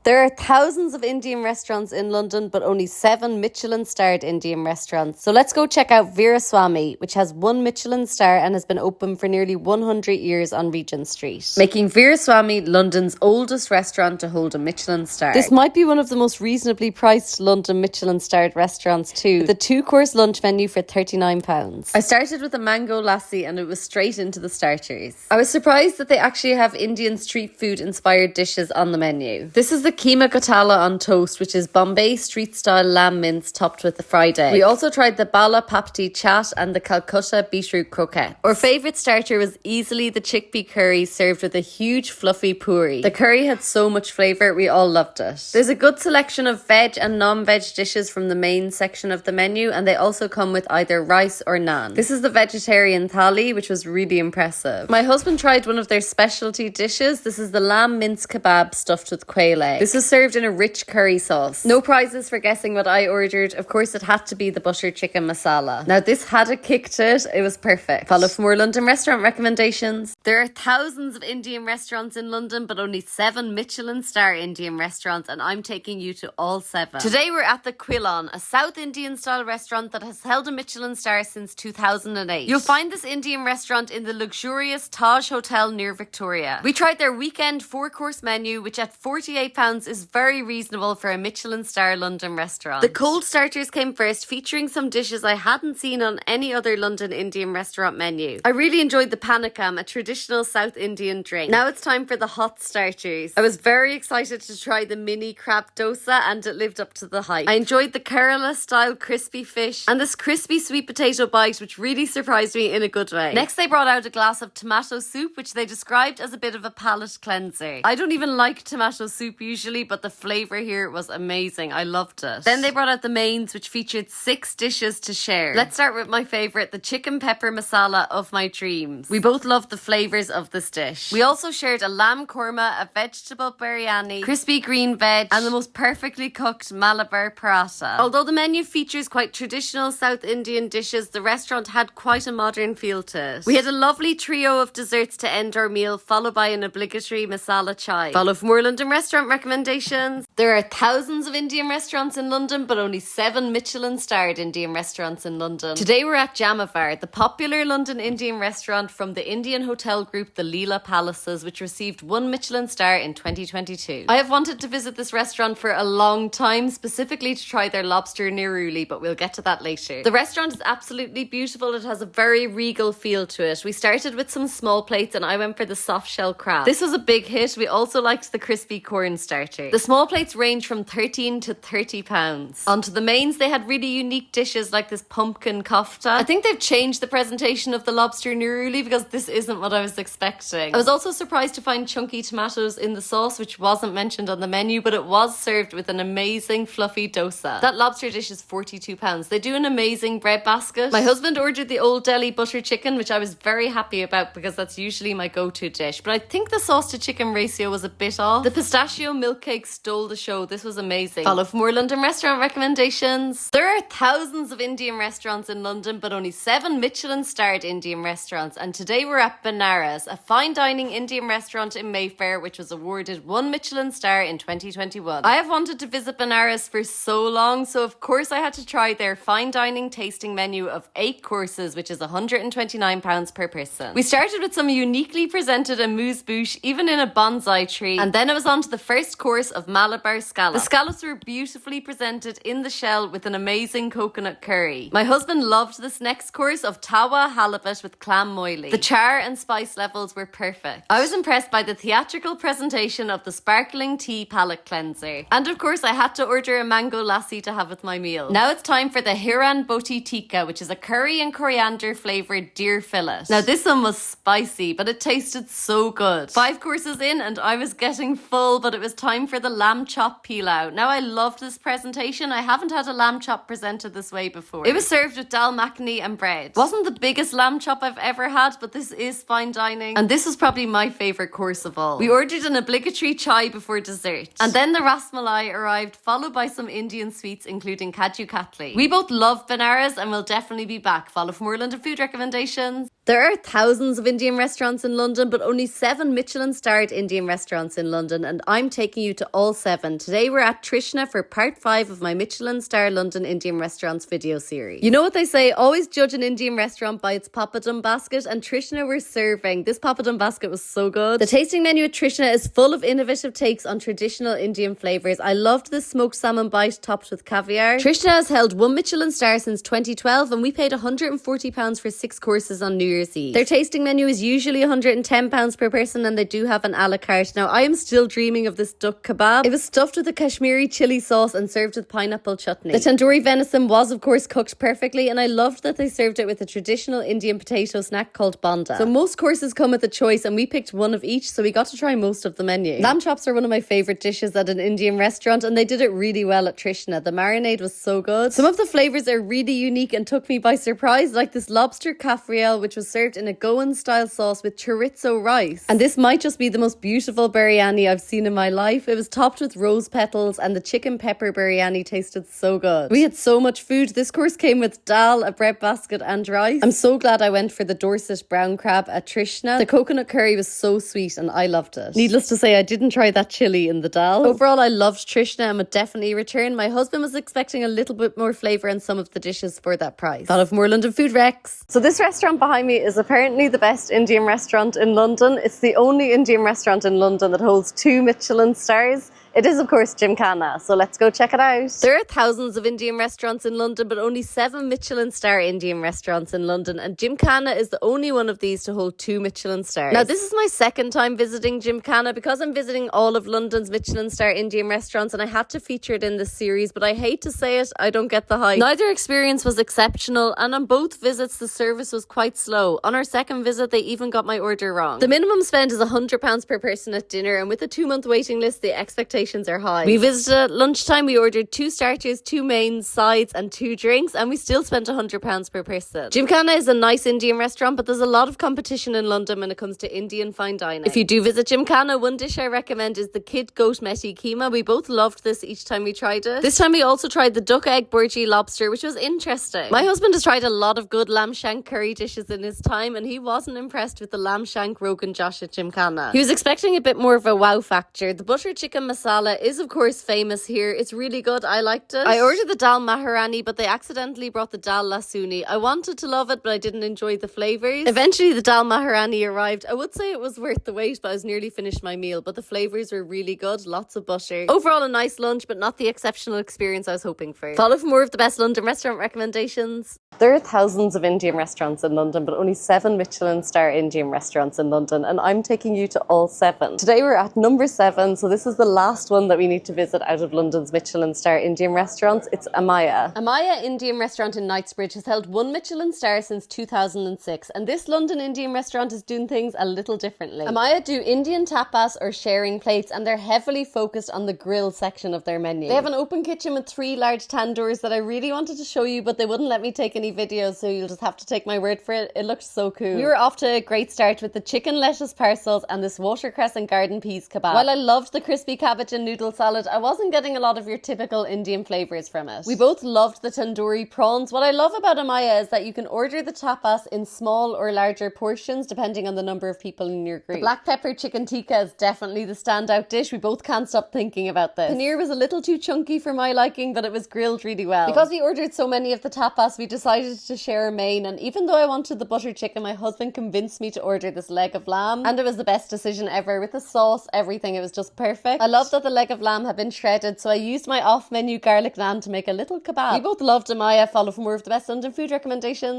There are thousands of Indian restaurants in London, but only 7 Michelin-starred Indian restaurants. So let's go check out Veeraswamy, which has 1 Michelin star and has been open for nearly 100 years on Regent Street, making Veeraswamy London's oldest restaurant to hold a Michelin star. This might be one of the most reasonably priced London Michelin-starred restaurants too, with a 2-course lunch menu for £39. I started with a mango lassi and it was straight into the starters. I was surprised that they actually have Indian street food-inspired dishes on the menu. This is the keema gotala on toast, which is Bombay street-style lamb mince topped with a fried egg. We also tried the bala papdi chat and the Calcutta beetroot croquette. Our favourite starter was easily the chickpea curry served with a huge fluffy puri. The curry had so much flavour, we all loved it. There's a good selection of veg and non-veg dishes from the main section of the menu, and they also come with either rice or naan. This is the vegetarian thali, which was really impressive. My husband tried one of their specialty dishes. This is the lamb mince kebab stuffed with quail egg. This was served in a rich curry sauce. No prizes for guessing what I ordered. Of course, it had to be the butter chicken masala. Now, this had a kick to it. It was perfect. Follow for more London restaurant recommendations. There are thousands of Indian restaurants in London, but only 7 Michelin star Indian restaurants, and I'm taking you to all 7. Today, we're at the Quilon, a South Indian style restaurant that has held a Michelin star since 2008. You'll find this Indian restaurant in the luxurious Taj Hotel near Victoria. We tried their weekend 4-course menu, which at £48 is very reasonable for a Michelin star London restaurant. The cold starters came first, featuring some dishes I hadn't seen on any other London Indian restaurant menu. I really enjoyed the panakam, a traditional South Indian drink. Now it's time for the hot starters. I was very excited to try the mini crab dosa, and it lived up to the hype. I enjoyed the Kerala style crispy fish and this crispy sweet potato bite, which really surprised me in a good way. Next, they brought out a glass of tomato soup, which they described as a bit of a palate cleanser. I don't even like tomato soup usually, but the flavour here was amazing. I loved it. Then they brought out the mains, which featured 6 dishes to share. Let's start with my favourite, the chicken pepper masala of my dreams. We both loved the flavours of this dish. We also shared a lamb korma, a vegetable biryani, crispy green veg, and the most perfectly cooked Malabar paratha. Although the menu features quite traditional South Indian dishes, the restaurant had quite a modern feel to it. We had a lovely trio of desserts to end our meal, followed by an obligatory masala chai. Follow for more London restaurant recommendations. There are thousands of Indian restaurants in London, but only 7 Michelin-starred Indian restaurants in London. Today we're at Jamavar, the popular London Indian restaurant from the Indian hotel group the Leela Palaces, which received 1 Michelin star in 2022. I have wanted to visit this restaurant for a long time, specifically to try their lobster niruli, but we'll get to that later. The restaurant is absolutely beautiful. It has a very regal feel to it. We started with some small plates and I went for the soft shell crab. This was a big hit. We also liked the crispy corn starter. The small plates range from £13 to £30. Onto the mains, they had really unique dishes like this pumpkin kofta. I think they've changed the presentation of the lobster niruli because this isn't what I was expecting. I was also surprised to find chunky tomatoes in the sauce, which wasn't mentioned on the menu, but it was served with an amazing fluffy dosa. That lobster dish is £42. They do an amazing bread basket. My husband ordered the Old Delhi butter chicken, which I was very happy about because that's usually my go-to dish, but I think the sauce to chicken ratio was a bit off. The pistachio milk cake stole the show. This was amazing. Follow for more London restaurant recommendations. There are thousands of Indian restaurants in London, but only 7 Michelin-starred Indian restaurants, and today we're at Benares, a fine dining Indian restaurant in Mayfair, which was awarded 1 Michelin star in 2021. I have wanted to visit Benares for so long, so of course I had to try their fine dining tasting menu of 8 courses, which is £129 per person. We started with some uniquely presented amuse-bouche, even in a bonsai tree, and then it was on to the first course of Malabar scallops. The scallops were beautifully presented in the shell with an amazing coconut curry. My husband loved this next course of tawa halibut with clam moili. The char and spice levels were perfect. I was impressed by the theatrical presentation of the sparkling tea palate cleanser. And of course I had to order a mango lassi to have with my meal. Now it's time for the Hiran Boti Tikka, which is a curry and coriander flavoured deer fillet. Now this one was spicy, but it tasted so good. 5 courses in and I was getting full, but it was time for the lamb chop pilau. Now I loved this presentation. I haven't had a lamb chop presented this way before. It was served with dal makhani and bread. Wasn't the biggest lamb chop I've ever had, but this is fine dining. And this was probably my favourite course of all. We ordered an obligatory chai before dessert. And then the ras malai arrived, followed by some Indian sweets, including kaju katli. We both love Benares and will definitely be back. Follow for more London food recommendations. There are thousands of Indian restaurants in London, but only 7 Michelin-starred Indian restaurants in London, and I'm taking you to all 7. Today we're at Trishna for part 5 of my Michelin-star London Indian restaurants video series. You know what they say, always judge an Indian restaurant by its papadum basket, and Trishna were serving. This papadum basket was so good. The tasting menu at Trishna is full of innovative takes on traditional Indian flavours. I loved this smoked salmon bite topped with caviar. Trishna has held 1 Michelin star since 2012, and we paid £140 for 6 courses on New Year's Eve. Their tasting menu is usually £110 per person, and they do have an a la carte. Now, I am still dreaming of this duck kebab. It was stuffed with a Kashmiri chili sauce and served with pineapple chutney. The tandoori venison was, of course, cooked perfectly, and I loved that they served it with a traditional Indian potato snack called bonda. So most courses come with a choice, and we picked one of each, so we got to try most of the menu. Lamb chops are one of my favourite dishes at an Indian restaurant, and they did it really well at Trishna. The marinade was so good. Some of the flavours are really unique and took me by surprise, like this lobster kafriel, which was served in a Goan-style sauce with chorizo rice. And this might just be the most beautiful biryani I've seen in my life. It was topped with rose petals, and the chicken pepper biryani tasted so good. We had so much food. This course came with dal, a bread basket and rice. I'm so glad I went for the Dorset brown crab at Trishna. The coconut curry was so sweet and I loved it. Needless to say, I didn't try that chili in the dal. Overall, I loved Trishna and would definitely return. My husband was expecting a little bit more flavour in some of the dishes for that price. Thought of more London food recs. So this restaurant behind me is apparently the best Indian restaurant in London. It's the only Indian restaurant in London that holds 2 Michelin stars. It is, of course, Gymkhana, so let's go check it out. There are thousands of Indian restaurants in London, but only 7 Michelin star Indian restaurants in London, and Gymkhana is the only one of these to hold 2 Michelin stars. Now, this is my second time visiting Gymkhana because I'm visiting all of London's Michelin star Indian restaurants, and I had to feature it in this series, but I hate to say it, I don't get the hype. Neither experience was exceptional, and on both visits, the service was quite slow. On our second visit, they even got my order wrong. The minimum spend is £100 per person at dinner, and with a 2-month waiting list, the expectations are high. We visited at lunchtime, we ordered 2 starters, 2 mains, sides and 2 drinks, and we still spent £100 per person. Gymkhana is a nice Indian restaurant, but there's a lot of competition in London when it comes to Indian fine dining. If you do visit Gymkhana, one dish I recommend is the kid goat methi keema. We both loved this each time we tried it. This time we also tried the duck egg burji lobster, which was interesting. My husband has tried a lot of good lamb shank curry dishes in his time, and he wasn't impressed with the lamb shank rogan josh at Gymkhana. He was expecting a bit more of a wow factor. The butter chicken masala is of course famous here. It's really good. I liked it. I ordered the dal maharani, but they accidentally brought the dal lasuni. I wanted to love it, but I didn't enjoy the flavours. Eventually the dal maharani arrived. I would say it was worth the wait, but I was nearly finished my meal, but the flavours were really good. Lots of butter. Overall a nice lunch, but not the exceptional experience I was hoping for. Follow for more of the best London restaurant recommendations. There are thousands of Indian restaurants in London, but only 7 Michelin star Indian restaurants in London, and I'm taking you to all 7. Today we're at number 7, so this is the last one that we need to visit out of London's Michelin star Indian restaurants. It's Amaya. Amaya Indian restaurant in Knightsbridge has held 1 Michelin star since 2006, and this London Indian restaurant is doing things a little differently. Amaya do Indian tapas or sharing plates, and they're heavily focused on the grill section of their menu. They have an open kitchen with 3 large tandoors that I really wanted to show you, but they wouldn't let me take any videos, so you'll just have to take my word for it. It looked so cool. We were off to a great start with the chicken lettuce parcels and this watercress and garden peas kebab. While I loved the crispy cabbage and noodle salad, I wasn't getting a lot of your typical Indian flavours from it. We both loved the tandoori prawns. What I love about Amaya is that you can order the tapas in small or larger portions depending on the number of people in your group. The black pepper chicken tikka is definitely the standout dish. We both can't stop thinking about this. Paneer was a little too chunky for my liking, but it was grilled really well. Because we ordered so many of the tapas, we decided to share a main, and even though I wanted the butter chicken, my husband convinced me to order this leg of lamb, and it was the best decision ever. With the sauce, everything, it was just perfect. I love that the leg of lamb had been shredded, so I used my off-menu garlic naan to make a little kebab. We both loved Amaya. Follow for more of the best London food recommendations.